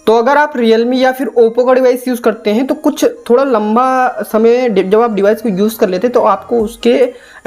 तो अगर आप Realme या फिर Oppo का डिवाइस यूज़ करते हैं तो कुछ थोड़ा लंबा समय जब आप डिवाइस को यूज़ कर लेते हैं तो आपको उसके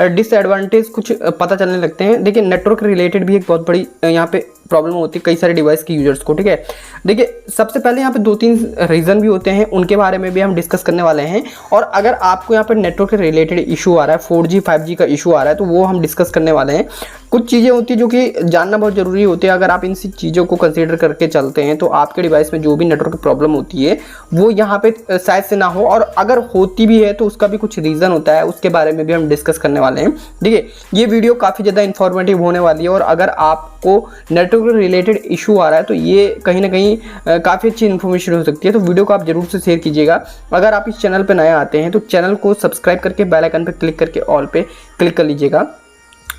डिसएडवांटेज कुछ पता चलने लगते हैं। देखिए नेटवर्क रिलेटेड भी एक बहुत बड़ी यहाँ पे प्रॉब्लम होती है कई सारे डिवाइस के यूजर्स को, ठीक है। देखिए सबसे पहले यहाँ पे 2-3 रीज़न भी होते हैं, उनके बारे में भी हम डिस्कस करने वाले हैं। और अगर आपको यहाँ पे नेटवर्क के रिलेटेड इशू आ रहा है, 4G 5G का इशू आ रहा है, तो वो हम डिस्कस करने वाले हैं। कुछ चीज़ें होती है जो कि जानना बहुत ज़रूरी होती है। अगर आप इन चीज़ों को कंसीडर करके चलते हैं तो आपके डिवाइस में जो भी नेटवर्क प्रॉब्लम होती है वो यहाँ पे शायद से ना हो, और अगर होती भी है तो उसका भी कुछ रीज़न होता है, उसके बारे में भी हम डिस्कस करने वाले हैं। देखिए ये वीडियो काफ़ी ज़्यादा इन्फॉर्मेटिव होने वाली है, और अगर आपको नेटवर्क रिलेटेड इशू आ रहा है तो ये कहीं ना कहीं काफ़ी अच्छी इन्फॉर्मेशन हो सकती है। तो वीडियो को आप जरूर से शेयर कीजिएगा। अगर आप इस चैनल पर नए आते हैं तो चैनल को सब्सक्राइब करके बेल आइकन पर क्लिक करके ऑल पे क्लिक कर लीजिएगा,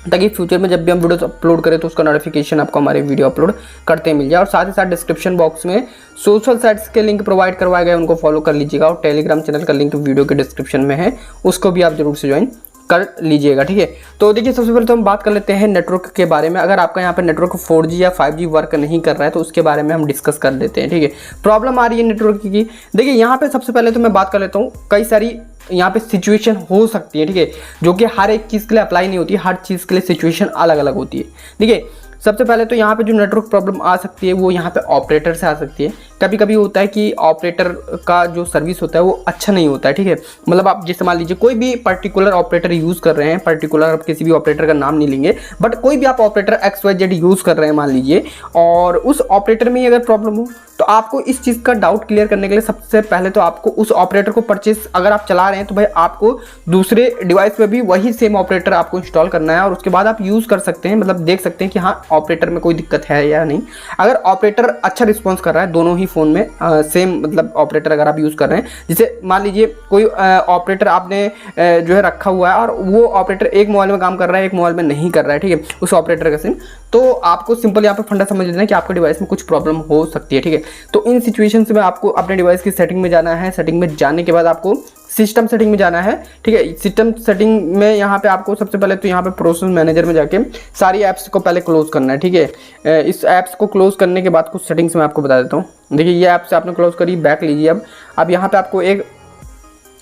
ताकि फ्यूचर में जब भी हम वीडियो अपलोड करें तो उसका नोटिफिकेशन आपको हमारे वीडियो अपलोड करते मिल जाए। और साथ ही साथ डिस्क्रिप्शन बॉक्स में सोशल साइट्स के लिंक प्रोवाइड करवाए गए, उनको फॉलो कर लीजिएगा। और टेलीग्राम चैनल का लिंक वीडियो के डिस्क्रिप्शन में है, उसको भी आप जरूर से ज्वाइन कर लीजिएगा, ठीक है। तो देखिए सबसे पहले तो हम बात कर लेते हैं नेटवर्क के बारे में। अगर आपका यहाँ पे नेटवर्क 4G या 5G वर्क नहीं कर रहा है तो उसके बारे में हम डिस्कस कर लेते हैं, ठीक है। प्रॉब्लम आ रही है नेटवर्क की। देखिए यहाँ पे सबसे पहले तो मैं बात कर लेता हूँ, कई सारी यहाँ पे सिचुएशन हो सकती है, ठीक है, जो कि हर एक चीज़ के लिए अप्लाई नहीं होती है, हर चीज़ के लिए सिचुएशन अलग अलग होती है। देखिए सबसे पहले तो यहाँ पे जो नेटवर्क प्रॉब्लम आ सकती है वो यहाँ पे ऑपरेटर से आ सकती है। कभी कभी होता है कि ऑपरेटर का जो सर्विस होता है वो अच्छा नहीं होता है, ठीक है। मतलब आप जैसे मान लीजिए कोई भी पर्टिकुलर ऑपरेटर यूज़ कर रहे हैं, पर्टिकुलर आप किसी भी ऑपरेटर का नाम नहीं लेंगे, बट कोई भी आप ऑपरेटर XYZ यूज़ कर रहे हैं मान लीजिए, और उस ऑपरेटर में अगर प्रॉब्लम हो तो आपको इस चीज़ का डाउट क्लियर करने के लिए सबसे पहले तो आपको उस ऑपरेटर को परचेस, अगर आप चला रहे हैं तो भाई आपको दूसरे डिवाइस पे भी वही सेम ऑपरेटर आपको इंस्टॉल करना है, और उसके बाद आप यूज़ कर सकते हैं। मतलब देख सकते हैं कि हाँ ऑपरेटर में कोई दिक्कत है या नहीं। अगर ऑपरेटर अच्छा रिस्पॉन्स कर रहा है दोनों ही फ़ोन में, सेम मतलब ऑपरेटर अगर आप यूज़ कर रहे हैं, जैसे मान लीजिए कोई ऑपरेटर आपने जो है रखा हुआ है और वो ऑपरेटर एक मोबाइल में काम कर रहा है, एक मोबाइल में नहीं कर रहा है, ठीक है, उस ऑपरेटर का सिम, तो आपको सिंपल यहाँ पे फंडा समझ लेना है कि आपके डिवाइस में कुछ प्रॉब्लम हो सकती है, ठीक है। तो इन सिचुएशंस में आपको अपने डिवाइस की सेटिंग में जाना है। सेटिंग में जाने के बाद आपको सिस्टम सेटिंग में जाना है, ठीक है। सिस्टम सेटिंग में यहाँ पे आपको सबसे पहले तो यहाँ पे प्रोसेस मैनेजर में जाके सारी ऐप्स को पहले क्लोज करना है, ठीक है। इस ऐप्स को क्लोज करने के बाद कुछ सेटिंग्स मैं आपको बता देता हूँ। देखिए ये ऐप्स आपने क्लोज करी, बैक लीजिए। अब यहाँ पे आपको एक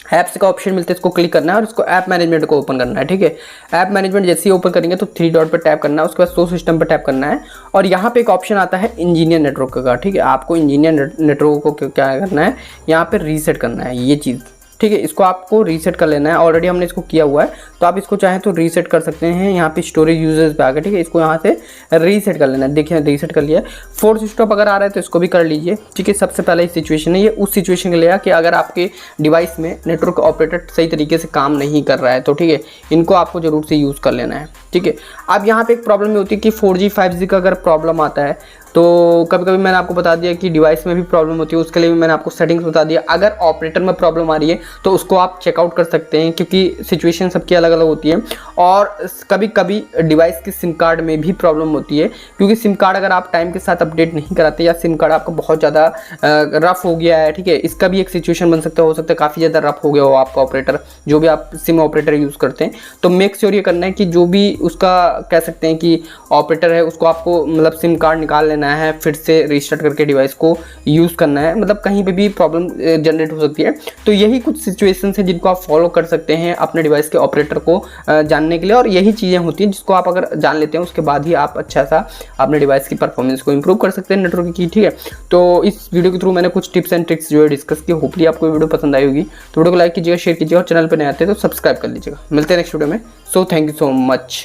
ऐप्स का ऑप्शन मिलता है, इसको क्लिक करना है और इसको ऐप मैनेजमेंट को ओपन करना है, ठीक है। ऐप मैनेजमेंट जैसे ही ओपन करेंगे तो 3 डॉट पर टैप करना है, उसके बाद शो सिस्टम पर टैप करना है, और यहाँ पे एक ऑप्शन आता है इंजीनियर नेटवर्क का, ठीक है। आपको इंजीनियर नेटवर्क को क्या करना है, यहाँ पे रीसेट करना है ये चीज़, ठीक है। इसको आपको रीसेट कर लेना है, ऑलरेडी हमने इसको किया हुआ है, तो आप इसको चाहें तो रीसेट कर सकते हैं। यहाँ पे स्टोरेज यूजर्स पे आकर, ठीक है, इसको यहाँ से रीसेट कर लेना है। देखिए रीसेट कर लिया। फोर्स स्टॉप अगर आ रहा है तो इसको भी कर लीजिए, ठीक है। सबसे पहले इस सिचुएशन है, ये उस सिचुएशन के लिए कि अगर आपके डिवाइस में नेटवर्क ऑपरेटर सही तरीके से काम नहीं कर रहा है तो, ठीक है, इनको आपको जरूर से यूज़ कर लेना है, ठीक है। अब यहाँ पे एक प्रॉब्लम होती है कि 4G 5G का अगर प्रॉब्लम आता है तो कभी कभी मैंने आपको बता दिया कि डिवाइस में भी प्रॉब्लम होती है, उसके लिए भी मैंने आपको सेटिंग्स बता दिया। अगर ऑपरेटर में प्रॉब्लम आ रही है तो उसको आप चेकआउट कर सकते हैं, क्योंकि सिचुएशन सबकी अलग अलग होती है। और कभी कभी डिवाइस के सिम कार्ड में भी प्रॉब्लम होती है, क्योंकि सिम कार्ड अगर आप टाइम के साथ अपडेट नहीं कराते या सिम कार्ड आपका बहुत ज़्यादा रफ हो गया है, ठीक है, इसका भी एक सिचुएशन बन सकता है। हो सकता है काफ़ी ज़्यादा रफ हो गया हो आपका ऑपरेटर, जो भी आप सिम ऑपरेटर यूज़ करते हैं, तो मेक श्योर ये करना है कि जो भी उसका कह सकते हैं कि ऑपरेटर है उसको आपको मतलब सिम कार्ड निकाल लेना है, फिर से रीस्टार्ट करके डिवाइस को यूज़ करना है। मतलब कहीं पे भी प्रॉब्लम जनरेट हो सकती है। तो यही कुछ सिचुएशंस हैं जिनको आप फॉलो कर सकते हैं अपने डिवाइस के ऑपरेटर को जानने के लिए, और यही चीज़ें होती हैं जिसको आप अगर जान लेते हैं उसके बाद ही आप अच्छा सा अपने डिवाइस की परफॉर्मेंस को इंप्रूव कर सकते हैं नेटवर्क की, ठीक है। तो इस वीडियो के थ्रू मैंने कुछ टिप्स एंड ट्रिक्स जो है डिस्कस की। होपली आपको वीडियो पसंद आई होगी, तो वीडियो को लाइक कीजिएगा, शेयर कीजिएगा, और चैनल पर नए आते हैं तो सब्सक्राइब कर लीजिएगा। मिलते हैं नेक्स्ट वीडियो में। So thank you so much.